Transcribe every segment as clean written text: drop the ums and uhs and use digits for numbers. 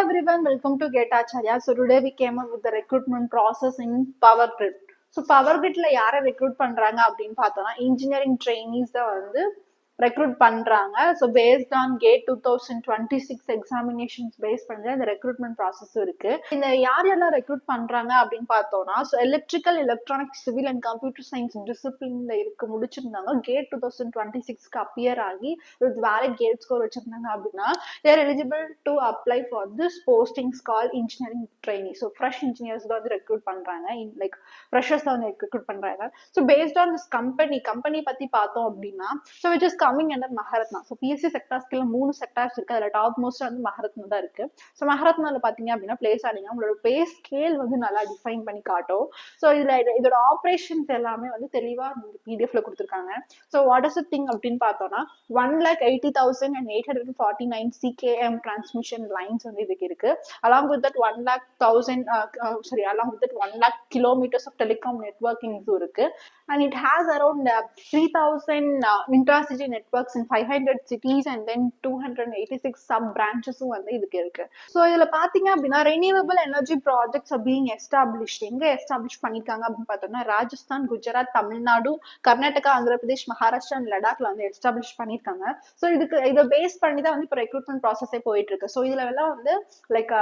everyone, welcome to Get Acharya. So today we came up with the recruitment process in Power Grid. So Power Gridல யாரை recruit பண்றாங்க அப்படின்னு பார்த்தோம்னா engineering trainees தான் வந்து recruit பண்றாங்க. So based on GATE 2026 examinations based பண்ணி இந்த recruitment process இருக்கு. இந்த யாரெல்லாம் recruit பண்றாங்க அப்படின்னு பார்த்தோம்னா so electrical, electronics, civil and computer science disciplineல இருக்கு முடிச்சிருந்தாங்க. GATE 2026க்கு appear ஆகி with valid GATE score வச்சிருந்தாங்க அப்படின்னா they are eligible to apply for this postings called engineering trainee. So fresh engineers தான் வந்து recruit பண்றாங்க. Like freshers தான் வந்து recruit பண்றாங்க. So based on this company பத்தி பார்த்தோம் அப்படின்னா so which is coming under Maharatna. So PSC sectors க்குள்ள 3 sectors இருக்கு. அதுல டாப் மோஸ்ட் வந்து Maharatna தான் இருக்கு. So Maharatnaல பாத்தீங்க அப்படின்னா பிளேஸ் ஆனீங்க உங்களோட பே ஸ்கேல் வந்து நல்லா டிஃபைன் பண்ணி காட்டும். ஸோ இதோட ஆப்ரேஷன்ஸ் எல்லாமே வந்து தெளிவா பிடிஎஃப்ல கொடுத்துருக்காங்க. So what is the thing அப்படின்னு பார்த்தோம்னா 1,80,849 CKM டிரான்ஸ்மிஷன் லைன்ஸ் வந்து இதுக்கு இருக்கு. along with that 1 lakh kilometers of telecom networking இருக்கு. And it has around 3,000 intra-city networks in 500 cities and then 286 sub-branches வந்து இதுக்கு இருக்கு. ஸோ இதில் பார்த்தீங்க அப்படின்னா renewable energy projects are being established. எங்கே எஸ்டாப்ளிஷ் பண்ணியிருக்காங்க அப்படின்னு பார்த்தோம்னா ராஜஸ்தான், குஜராத், தமிழ்நாடு, கர்நாடகா, ஆந்திர பிரதேஷ், மகாராஷ்டிரா அண்ட் லடாக்ல வந்து எஸ்டாப்ளிஷ் பண்ணியிருக்காங்க. ஸோ இதை பேஸ் பண்ணி தான் வந்து இப்போ ரெக்ரூட்மெண்ட் ப்ராசஸே போயிட்டு இருக்கு. ஸோ இதுல எல்லாம் வந்து லைக்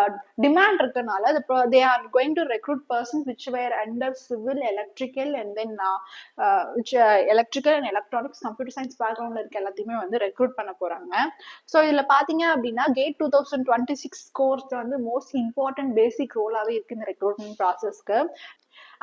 டிமாண்ட் இருக்கனால they are going to recruit persons which were under civil, electrical and then which electrical and electronics, computer science background இருக்க எல்லாத்தையுமே வந்து ரெக்ரூட் பண்ண போறாங்க. ஸோ இதுல பாத்தீங்க அப்படின்னா GATE 2026 கோர்ஸ் வந்து மோஸ்ட் இம்பார்ட்டன்ட் பேசிக் ரோலாவே இருக்கு இந்த ரெக்ரூட்மெண்ட் ப்ராசஸ்க்கு.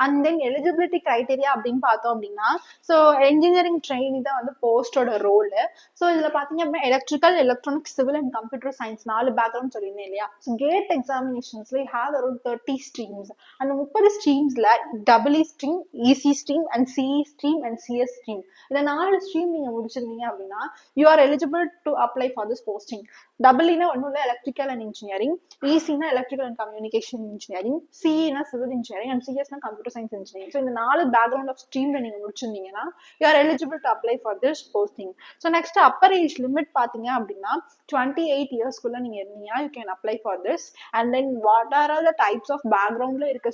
அண்ட் தென் எலிஜிபிலிட்டி கிரைட்டீரியா அப்படின்னு பார்த்தோம் அப்படின்னா ஸோ என்ஜினியரிங் ட்ரெயினிங் தான் வந்து போஸ்டோட ரோலு. ஸோ இதில் பார்த்தீங்க அப்படின்னா electrical, electronics, civil and computer science 4 background சொல்லியிருந்தேன் இல்லையா. ஸோ கேட் எக்ஸாமினேஷன்ஸ்ல ஹேவ் அரௌண்ட் 30 ஸ்ட்ரீம்ஸ். அந்த 30 ஸ்ட்ரீம்ஸ்ல double E stream, EC stream and CE stream and CS stream இந்த 4 ஸ்ட்ரீம் நீங்க முடிச்சிருந்தீங்க அப்படின்னா you are eligible to apply for this posting. டபிள்இனா ஒன்றும் இல்லை எலக்ட்ரிக்கல் அண்ட் இன்ஜினியரிங், இசினா எலக்ட்ரிக்கல் அண்ட் கம்யூனிகேஷன் இன்ஜினியரிங், சிஇனா சிவில் இன்ஜினியரிங் அண்ட் சிஎஸ்னா கம்ப்யூட்டர் சயின்ஸ் இன்ஜினியரிங். ஸோ இந்த 4 பேக்ரவுண்ட் ஆஃப் ஸ்ட்ரீம்ல நீங்க முடிச்சிருந்தீங்கன்னா you are eligible to apply for this posting. So next upper age limit பாத்தீங்க அப்படின்னா 28 இயர்ஸ்க்குள்ள நீங்க இருந்தீங்கன்னா you can apply for this. And then what are all the types of பேக்ரவுண்ட்ல இருக்க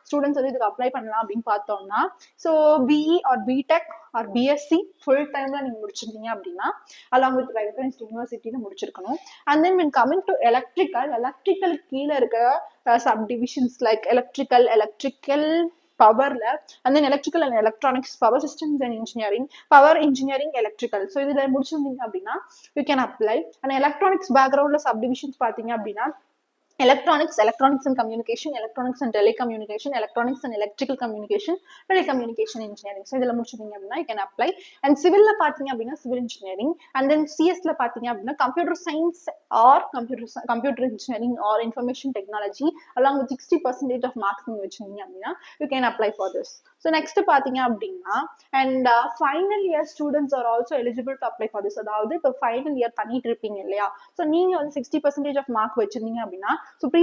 ஸ்டூடெண்ட்ஸ் வந்து இதுக்கு அப்ளை பண்ணலாம் அப்படின்னு பார்த்தோம்னா so BE or BTech or BSc full டைம்ல நீங்க முடிச்சிருந்தீங்க அப்படின்னா அலாங் வித் ரெஃபரன்ஸ் யூனிவர்சிட்டியில முடிச்சிருக்கணும். And then when coming to எலக்ட்ரிக்கல் கீழே இருக்க சப் டிவிஷன்ஸ் லைக் எலக்ட்ரிக்கல் பவர்ல and then electrical and electronics, power systems and engineering, power engineering, electrical. So இதுல முடிச்சிருந்தீங்க அப்படின்னா you can apply. and electronics backgroundல subdivisions பாத்தீங்க அப்படின்னா electronics and communication, electronics and telecommunication, electronics and electrical communication, telecommunication engineering. So இதெல்லாம் முடிச்சிருந்தீங்க அப்படின்னா you can apply. and civilல பாத்தீங்க அப்படின்னா civil engineering. and then CSல பாத்தீங்க அப்படின்னா computer science or computer engineering or information technology along with 60% of marks நீங்க வச்சிருந்தீங்க அப்படின்னா you can apply for this. So next பாத்தீங்க அப்படின்னா and final year students are also eligible to apply for this. அதாவது இப்போ final year பண்ணிட்டு இருப்பீங்க இல்லையா. ஸோ நீங்க வந்து 60% of mark வச்சிருந்தீங்க அப்படின்னா ஸோ ப்ரீ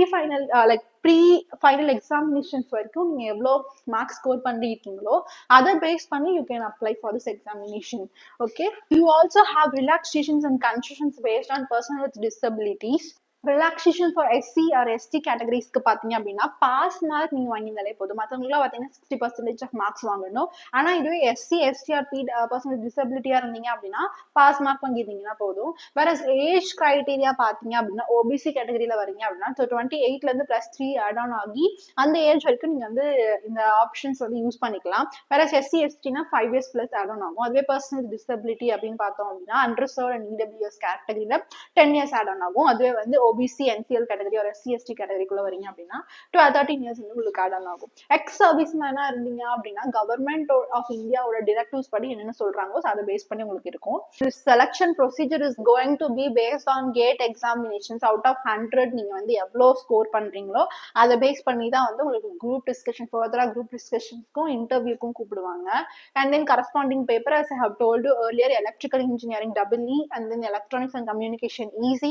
ஃபைனல் எக்ஸாமினேஷன்ஸ் வரைக்கும் நீங்க எவ்வளோ மார்க் ஸ்கோர் பண்ணிருக்கீங்களோ அதை பேஸ் பண்ணி you can apply for this examination. Okay, you also have relaxations and concessions based on person with disabilities. Relaxation for SC or ST கேட்டகரிஸ்க்கு பார்த்தீங்க அப்படின்னா பாஸ் மார்க் நீங்கள் வாங்கியிருந்தாலே போதும். மற்றவங்களுக்குலாம் பார்த்தீங்கன்னா 60% ஆஃப் மார்க்ஸ் வாங்கணும். ஆனால் இதுவே SC, ST or person with டிசபிலிட்டியாக இருந்தீங்க அப்படின்னா பாஸ் மார்க் வாங்கியிருந்தீங்கன்னா போதும். வேற ஏஜ் கிரைட்டீரியா பார்த்தீங்க அப்படின்னா ஓபிசி கேட்டகரியில் வரீங்க அப்படின்னா ஸோ 28லேருந்து +3 ஆட் ஆன் ஆகி அந்த ஏஜ் வரைக்கும் நீங்கள் வந்து இந்த ஆப்ஷன்ஸ் வந்து யூஸ் பண்ணிக்கலாம். வேற எஸ்சி எஸ்டினா 5 years + ஆட் ஆன் ஆகும். அதுவே பர்சன் வித் டிசபிலிட்டி அப்படின்னு பார்த்தோம் அப்படின்னா அன்ரிசர்வ்ட் அண்ட் இடபிள்யூஎஸ் கேட்டகரியில் 10 years ஆட் ஆன் ஆகும். அதுவே வந்து ஓபிசி, என்சிஎல் கேட்டகரி ஒரு எஸ்சி எஸ்டி கேட்டகரிக்குள்ள வரீங்க அப்படின்னா 13 years வந்து உங்களுக்கு ஆட் ஆன் ஆகும். எக்ஸ் சர்வீஸ் மேனா இருந்தீங்க அப்படின்னா கவர்மெண்ட் ஆஃப் இந்தியாவோட டிரெக்டிவ்ஸ் படி என்னென்ன சொல்றாங்களோ அதை பேஸ் பண்ணி உங்களுக்கு இருக்கும். Selection procedure is going to be based on GATE examinations. Out of 100 நீங்க வந்து எவ்வளோ ஸ்கோர் பண்றீங்களோ அதை பேஸ் பண்ணி தான் வந்து உங்களுக்கு குரூப் டிஸ்கஷன் ஃபர்தரா குரூப் டிஸ்கஷன்ஸ்க்கும் இன்டர்வியூக்கும் கூப்பிடுவாங்க. And then corresponding paper as I have told you earlier, electrical engineering EE and then electronics and communication EC,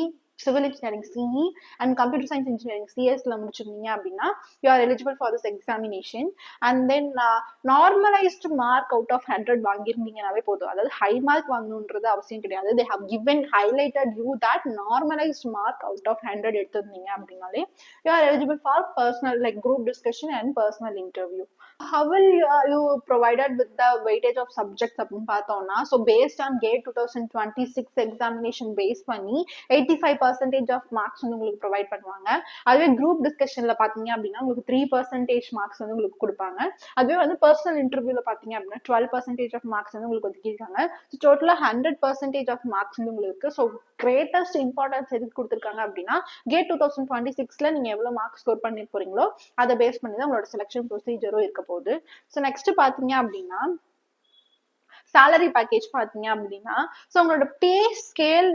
civil engineering CE and computer science engineering CS முடிச்சிருந்தீங்க அப்படின்னா you are eligible for this examination. And then normalized mark out of 100 வாங்கியிருந்தீங்கனாவே போதும். அதாவது high mark வாங்கணுன்றது அவசியம் கிடையாது. They have given highlighted you that normalized mark out of 100 எடுத்திருந்தீங்க அப்படின்னாலே you are eligible for personal like group discussion and personal interview. How will you provided with the weightage of subjects அப்படின்னு பார்த்தோம்னா so based on GATE 2026 examination base பண்ணி 85% of marks வந்து உங்களுக்கு provide பண்ணுவாங்க. அதுவே group டிஸ்கஷன்ல பாத்தீங்க அப்படின்னா உங்களுக்கு 3% மார்க்ஸ் வந்து உங்களுக்கு கொடுப்பாங்க. அதுவே வந்து பர்சனல் இன்டர்வியூல பாத்தீங்க அப்படின்னா 12% ஆஃப் மார்க்ஸ் வந்து உங்களுக்கு ஒதுக்கியிருக்காங்க. டோட்டலா 100% ஆஃப் மார்க்ஸ் வந்து உங்களுக்கு. ஸோ கிரேட்டஸ்ட் இம்பார்ட்டன்ஸ் எதுக்கு கொடுத்துருக்காங்க அப்படின்னா GATE 2026ல நீங்க எவ்வளவு மார்க் ஸ்கோர் பண்ணி போறீங்களோ அதை பேஸ் பண்ணி தான் உங்களோட செலக்ஷன் ப்ரொசீஜரும் இருக்க போகுது. ஸோ நெக்ஸ்ட் பாத்தீங்க அப்படின்னா salary package பாத்தீங்க அப்படின்னா ஸோ உங்களோட pay scale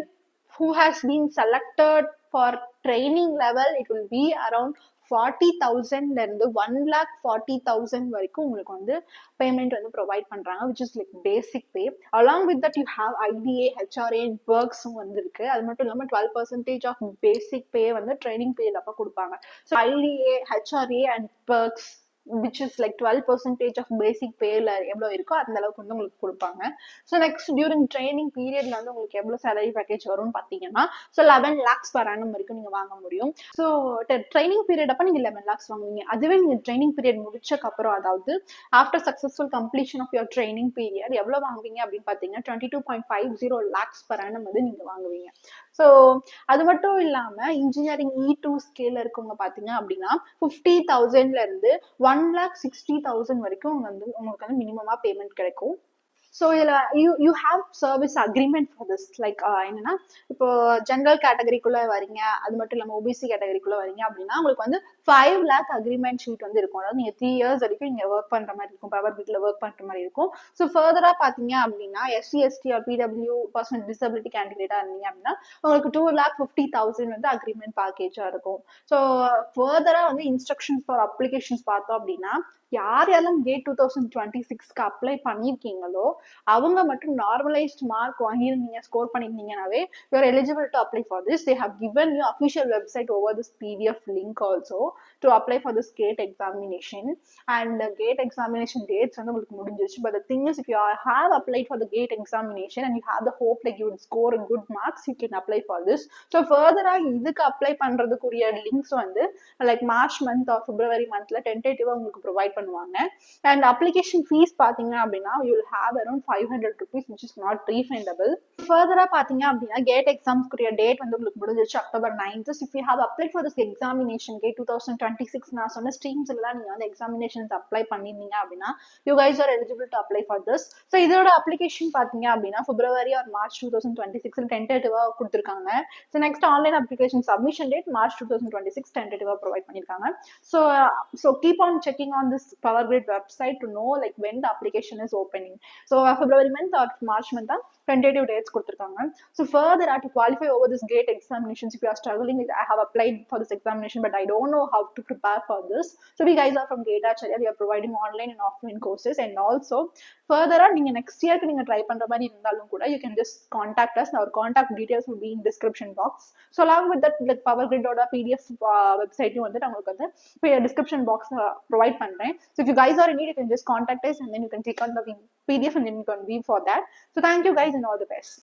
who has been selected for training level it will be around 40,000 ல இருந்து 1,40,000 வரைக்கும் உங்களுக்கு வந்து பேமெண்ட் வந்து ப்ரொவைட் பண்றாங்க which is like basic pay. Along with that you have IDA, HRA and perks வந்து இருக்கு. அது மட்டும் இல்லாம 12% of basic pay வந்து ட்ரைனிங் பீரியட் அப்ப கொடுப்பாங்க. So IDA, HRA and perks which is like 12% of basic payல எவ்வளவு இருக்கோ அந்த அளவுக்கு வந்து உங்களுக்கு கொடுப்பாங்க. ஸோ நெக்ஸ்ட் டியூரிங் ட்ரைனிங் பீரியட்ல வந்து உங்களுக்கு எவ்வளவு சேலரி பேக்கேஜ் வரும்னு பாத்தீங்கன்னா ஸோ 11 lakhs per annum வரைக்கும் நீங்க வாங்க முடியும். ஸோ ட்ரைனிங் பீரியட் அப்ப நீங்க 11 lakhs வாங்குவீங்க. அதுவே நீங்க ட்ரைனிங் பீரியட் முடிச்சக்கு அப்புறம் அதாவது after successful completion of your training period எவ்வளவு வாங்குவீங்க அப்படின்னு பாத்தீங்கன்னா 22.50 lakhs per annum வந்து நீங்க வாங்குவீங்க. ஸோ அது மட்டும் இல்லாம இன்ஜினியரிங் E2 ஸ்கேல இருக்கவங்க பாத்தீங்க அப்படின்னா 50,000ல இருந்து 1,60,000 வரைக்கும் வந்து உங்களுக்கு வந்து மினிமமா பேமெண்ட் கிடைக்கும். ஸோ இதில் you have service agreement for this like என்னன்னா இப்போ ஜென்ரல் கேட்டகரிக்குள்ள வரீங்க அது மட்டும் இல்லாமல் OBC கேட்டகரிக்குள்ள வரீங்க அப்படின்னா உங்களுக்கு வந்து 5 lakh அக்ரிமெண்ட் ஷீட் வந்து இருக்கும். அதாவது நீங்கள் 3 years வரைக்கும் நீங்கள் ஒர்க் பண்ணுற மாதிரி இருக்கும், பவர் கிரிட்ல ஒர்க் பண்ணுற மாதிரி இருக்கும். ஸோ ஃபர்தராக பார்த்தீங்க அப்படின்னா SC ST or PW personal disability கேண்டிடேட்டாக இருந்தீங்க அப்படின்னா உங்களுக்கு 2,50,000 வந்து அக்ரிமெண்ட் பேக்கேஜாக இருக்கும். ஸோ ஃபர்தராக வந்து இன்ஸ்ட்ரக்ஷன்ஸ் ஃபார் அப்ளிகேஷன்ஸ் பார்த்தோம் அப்படின்னா யார் யாரெல்லாம் GATE 2026க்கு அப்ளை பண்ணியிருக்கீங்களோ அவங்க மட்டும் நார்மலைஸ்ட் மார்க் வாங்கியிருந்தீங்க ஸ்கோர் பண்ணியிருந்தீங்கன்னாவே you are eligible to apply for this. They have given you official website over this PDF link also to apply for this GATE examination. And GATE examination dates வந்து உங்களுக்கு முடிஞ்சிருச்சு. But the thing is if you have applied for the GATE examination and you have the hope like you will score good marks you can apply for this. So ஃபர்தராக இதுக்கு apply பண்றதுக்குரிய links வந்து like March month or பிப்ரவரி மந்த்ல டென்டேட்டிவா உங்களுக்கு provide பண்ணுவாங்க. And application fees பாத்தீங்க அப்படின்னா you will have around 500 rupees which is not refundable. ஃபர்தரா பாத்தீங்க அப்படின்னா GATE எக்ஸாம்ஸ்க்குரிய டேட் வந்து உங்களுக்கு முடிஞ்சிருச்சு October 9th. If you have applied for this examination GATE 2026 நான் சொன்ன ஸ்ட்ரீம்ஸ் எல்லாம் நீங்க வந்து எக்ஸாமினேஷன்ஸ் அப்ளை பண்ணிருந்தீங்க அப்படின்னா you guys are eligible to apply for this. So இதோட அப்ளிகேஷன் பாத்தீங்க அப்படின்னா பிப்ரவரி ஆர் மார்ச் 2026 டென்டேட்டிவா கொடுத்துருக்காங்க. So next online application submission date March 2026 டென்டேட்டிவா ப்ரொவைட் பண்ணிருக்காங்க. So keep on checking on this Power Grid website to know like when the application is opening. So February month or March month tentative dates கொடுத்திருக்காங்க. So further to qualify over this GATE examinations, if you are struggling with I have applied for this examination but I don't know how to prepare for this, so we guys are from GATE Acharya. We are providing online and offline courses. And also further நீங்க next year நீங்க try பண்ற மாதிரி இருந்தாலும் கூட you can just contact us. Our contact details will be in description box. So along with that like Power Grid ஓட PDF website வந்து உங்களுக்கு வந்து description box provide பண்றேன். So if you guys are in need you can just contact us and then you can click on the PDF and then you can view for that. So thank you guys and all the best.